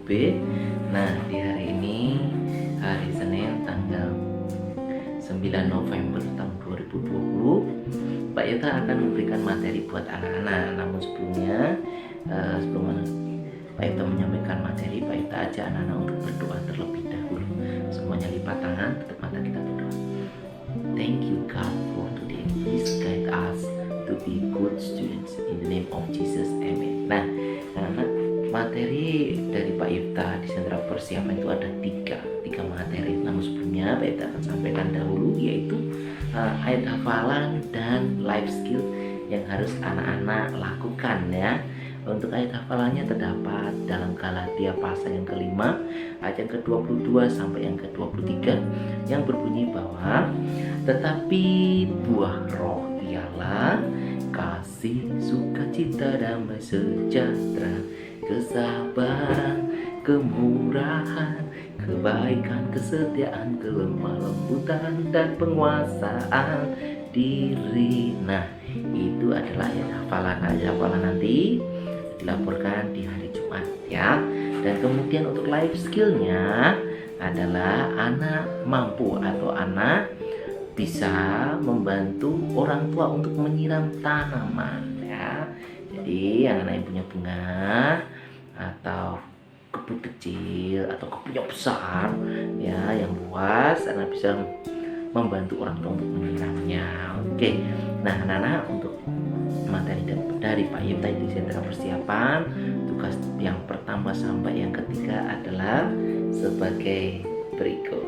B. Nah, di hari ini hari Senin tanggal 9 November tahun 2020, Pak Yota akan memberikan materi buat anak-anak. Namun sebelum Pak Yota menyampaikan materi, Pak Yota ajak anak-anak untuk berdoa terlebih dahulu. Semuanya lipat tangan, tutup mata, kita berdoa. Thank you God for today. Please guide us to be good students in the name of Jesus. Amen. Nah, anak-anak, materi dari Pak Yota di sentra persiapan itu ada tiga materi. Namun sebelumnya Pak Yota akan sampaikan dahulu, yaitu ayat hafalan dan life skill yang harus anak-anak lakukan ya. Untuk ayat hafalannya terdapat dalam Galatia pasal yang kelima ayat yang ke-22 sampai yang ke-23 yang berbunyi bahwa tetapi buah roh ialah kasih, sukacita, damai sejahtera, kesabaran, kemurahan, kebaikan, kesetiaan, kelemah lembutan, dan penguasaan diri. Nah, itu adalah ayat hafalan. Ayat hafalan nanti dilaporkan di hari Jumat ya. Dan kemudian untuk life skillnya adalah anak mampu atau anak bisa membantu orang tua untuk menyiram tanaman ya. Jadi anak-anak yang punya bunga atau kebun kecil atau kebun yang besar ya, yang luas, anak bisa membantu orang tua untuk menyiramnya. Oke. Nah, anak-anak, untuk materi dari Pak Yota di sentra persiapan, tugas yang pertama sampai yang ketiga adalah sebagai berikut.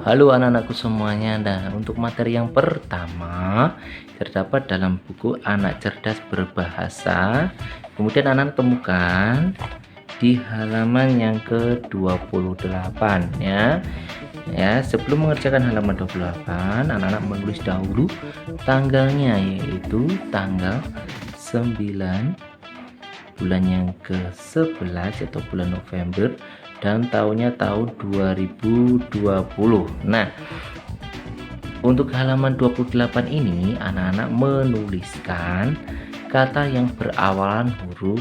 Halo anak-anakku semuanya. Nah, untuk materi yang pertama terdapat dalam buku Anak Cerdas Berbahasa. Kemudian anak-anak temukan di halaman yang ke-28 ya. Ya, sebelum mengerjakan halaman 28, anak-anak menulis dahulu tanggalnya, yaitu tanggal 9 bulan yang ke-11 atau bulan November, dan tahunnya tahun 2020. Nah, untuk halaman 28 ini anak-anak menuliskan kata yang berawalan huruf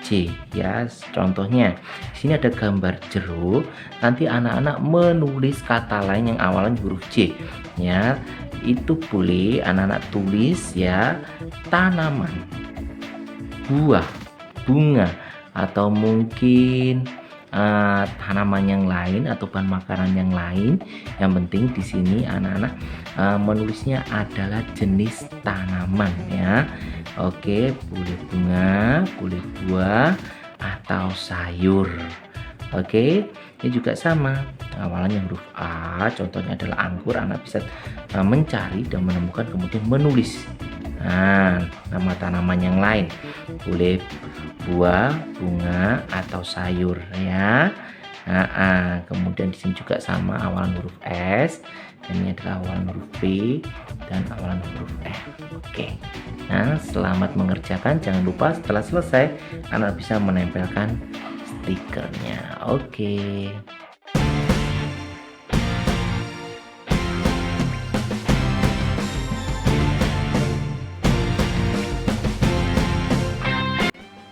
C ya. Contohnya di sini ada gambar jeruk, nanti anak-anak menulis kata lain yang awalan huruf C ya. Itu boleh anak-anak tulis ya, tanaman, buah, bunga, atau mungkin tanaman yang lain atau bahan makanan yang lain. Yang penting di sini anak-anak menulisnya adalah jenis tanaman ya. Oke, boleh bunga, boleh buah, atau sayur. Oke, ini juga sama, awalannya huruf A, contohnya adalah anggur. Anak bisa mencari dan menemukan, kemudian menulis nama tanaman yang lain, boleh buah, bunga, atau sayur ya. Kemudian di sini juga sama, awalan huruf S, dan ini adalah awalan huruf P dan awalan huruf F. Oke. Nah, selamat mengerjakan. Jangan lupa setelah selesai anak bisa menempelkan stikernya. Oke.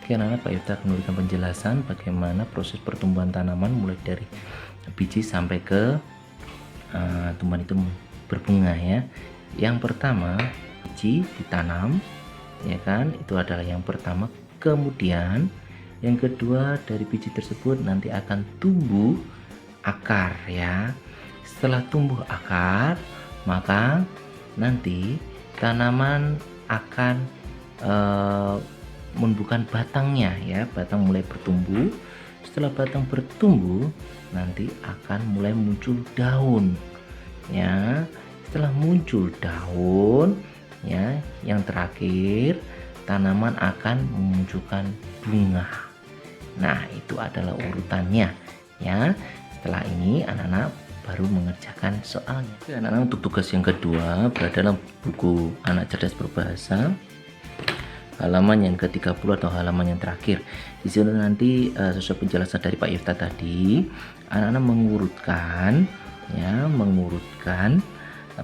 Oke anak-anak, Pak Yota akan memberikan penjelasan bagaimana proses pertumbuhan tanaman mulai dari biji sampai ke tumbuhan itu berbunga ya. Yang pertama, biji ditanam ya kan, itu adalah yang pertama. Kemudian yang kedua, dari biji tersebut nanti akan tumbuh akar ya. Setelah tumbuh akar, maka nanti tanaman akan menumbuhkan batangnya ya. Batang mulai bertumbuh. Setelah batang bertumbuh, nanti akan mulai muncul daun ya. Setelah muncul daun ya, yang terakhir tanaman akan memunculkan bunga. Nah, itu adalah urutannya ya. Setelah ini anak-anak baru mengerjakan soalnya. Oke, anak-anak, untuk tugas yang kedua berada dalam buku Anak Cerdas Berbahasa, halaman yang ke-30 atau halaman yang terakhir. Di sini nanti sesuai penjelasan dari Pak Yota tadi, anak-anak mengurutkan ya, mengurutkan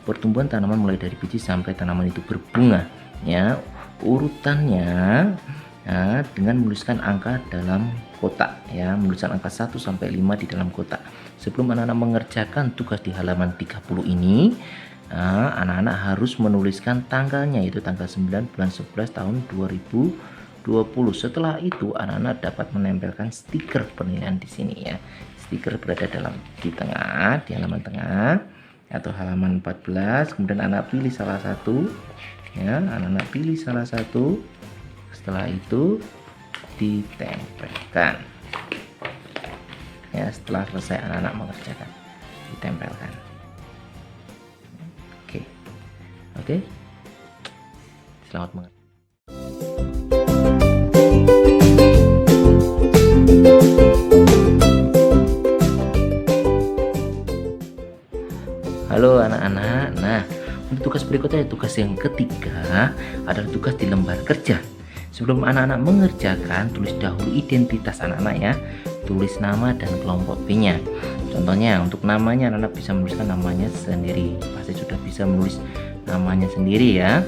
pertumbuhan tanaman mulai dari biji sampai tanaman itu berbunga, ya, urutannya, ya, dengan menuliskan angka dalam kotak, ya, menuliskan angka 1 sampai 5 di dalam kotak. Sebelum anak-anak mengerjakan tugas di halaman 30 ini, anak-anak harus menuliskan tanggalnya, yaitu tanggal 9 bulan 11 tahun 2020. Setelah itu anak-anak dapat menempelkan stiker penilaian di sini, ya. Stiker berada di tengah, di halaman tengah atau halaman 14. Kemudian anak pilih salah satu, ya, anak-anak pilih salah satu. Setelah itu ditempelkan, ya. Setelah selesai anak-anak mengerjakan, ditempelkan. Oke, selamat mengerjakan. Halo anak-anak. Nah, untuk tugas berikutnya, tugas yang ketiga adalah tugas di lembar kerja. Sebelum anak-anak mengerjakan, tulis dahulu identitas anak-anak, ya. Tulis nama dan kelompok B-nya. Contohnya, untuk namanya anak-anak bisa menuliskan namanya sendiri. Pasti sudah bisa menulis namanya sendiri, ya.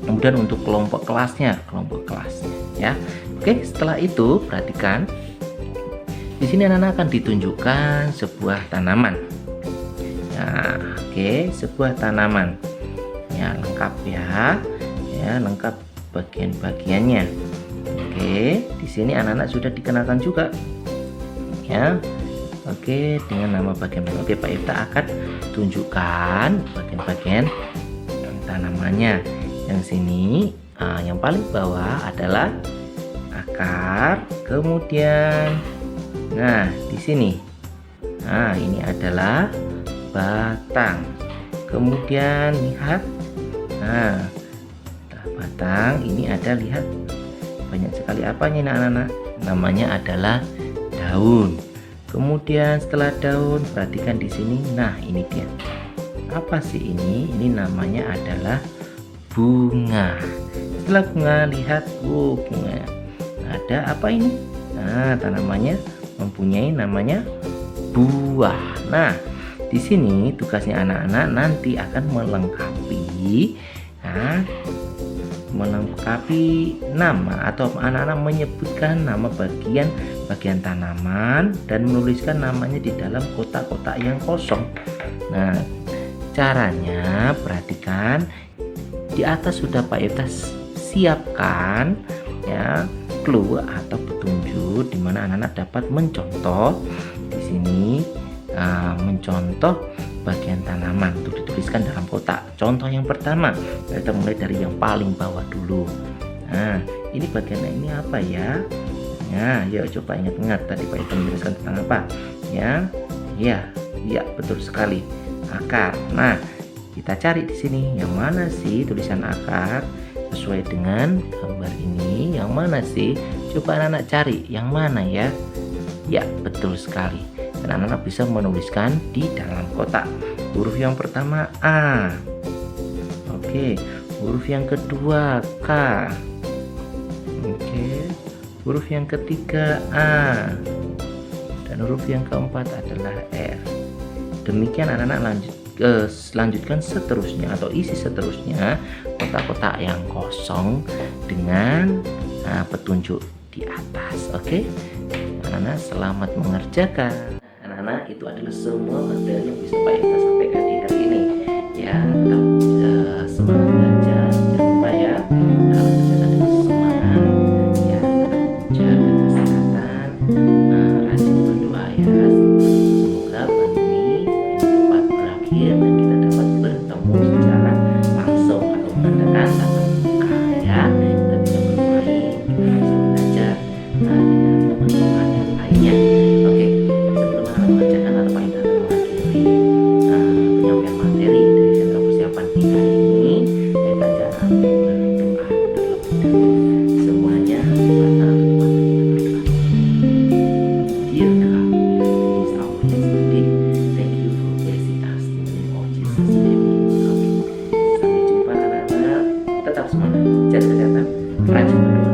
Kemudian untuk kelompok kelasnya, ya. Oke, setelah itu perhatikan. Di sini anak-anak akan ditunjukkan sebuah tanaman. Nah, oke, sebuah tanaman, ya, lengkap, ya, lengkap bagian-bagiannya. Oke, di sini anak-anak sudah dikenalkan juga, ya. Oke, dengan nama bagian-bagian. Oke, Pak Ifta akan tunjukkan bagian-bagian tanamannya. Yang sini, yang paling bawah adalah akar, kemudian, nah, di sini, nah, ini adalah batang. Kemudian lihat, nah, batang ini ada, lihat banyak sekali apanya ini anak-anak, namanya adalah daun. Kemudian setelah daun, perhatikan di sini, nah, ini dia, apa sih ini namanya adalah bunga. Setelah bunga, lihat, bunga, ada apa ini, nah, tanamannya mempunyai namanya buah. Nah, di sini tugasnya anak-anak nanti akan melengkapi nama, atau anak-anak menyebutkan nama bagian tanaman dan menuliskan namanya di dalam kotak-kotak yang kosong. Nah, caranya perhatikan, di atas sudah Pak Ifta siapkan, ya, clue atau petunjuk di mana anak-anak dapat mencontoh di sini. Mencontoh bagian tanaman untuk dituliskan dalam kotak. Contoh yang pertama, kita mulai dari yang paling bawah dulu. Nah, ini bagian ini apa, ya? Nah, yuk coba ingat-ingat tadi Pak Ifta menjelaskan tentang apa, ya? Ya, betul sekali, akar. Nah, kita cari di sini yang mana sih tulisan akar sesuai dengan gambar ini. Yang mana sih? Coba anak-anak cari yang mana, ya? Ya, betul sekali. Dan anak-anak bisa menuliskan di dalam kotak. Huruf yang pertama A. Oke, huruf yang kedua K. Oke, huruf yang ketiga A. Dan huruf yang keempat adalah R. Demikian anak-anak lanjutkan seterusnya atau isi seterusnya kotak-kotak yang kosong dengan petunjuk di atas. Oke, anak-anak selamat mengerjakan. Anak-anak, itu adalah semua materi yang bisa Pak Ifta sampaikan di hari ini, ya. Tetap semangat belajar, jangan lupa, ya, kalau belajar dengan semangat, ya, tetap jaga kesehatan, rajin berdoa, ya. Semoga pandemi ini cepat berakhir dan kita dapat bertemu secara langsung atau mengadakan tatap muka, ya. Kita bisa bermain, kita bisa belajar dengan teman-teman yang lainnya. Oke, sebelum anak mengerjakan atau Pak Ifta akan mengakhiri penyampaian materi dari sentra persiapan di hari ini, saya baca berdoa terlebih dahulu. Semuanya baca untuk kita berdoa. Dear God, please our yesterday. Thank you for blessing us in the name of Jesus. Amen. Oke, sampai jumpa anak-anak. Tetap semangat, jaga kesehatan, rajin berdoa.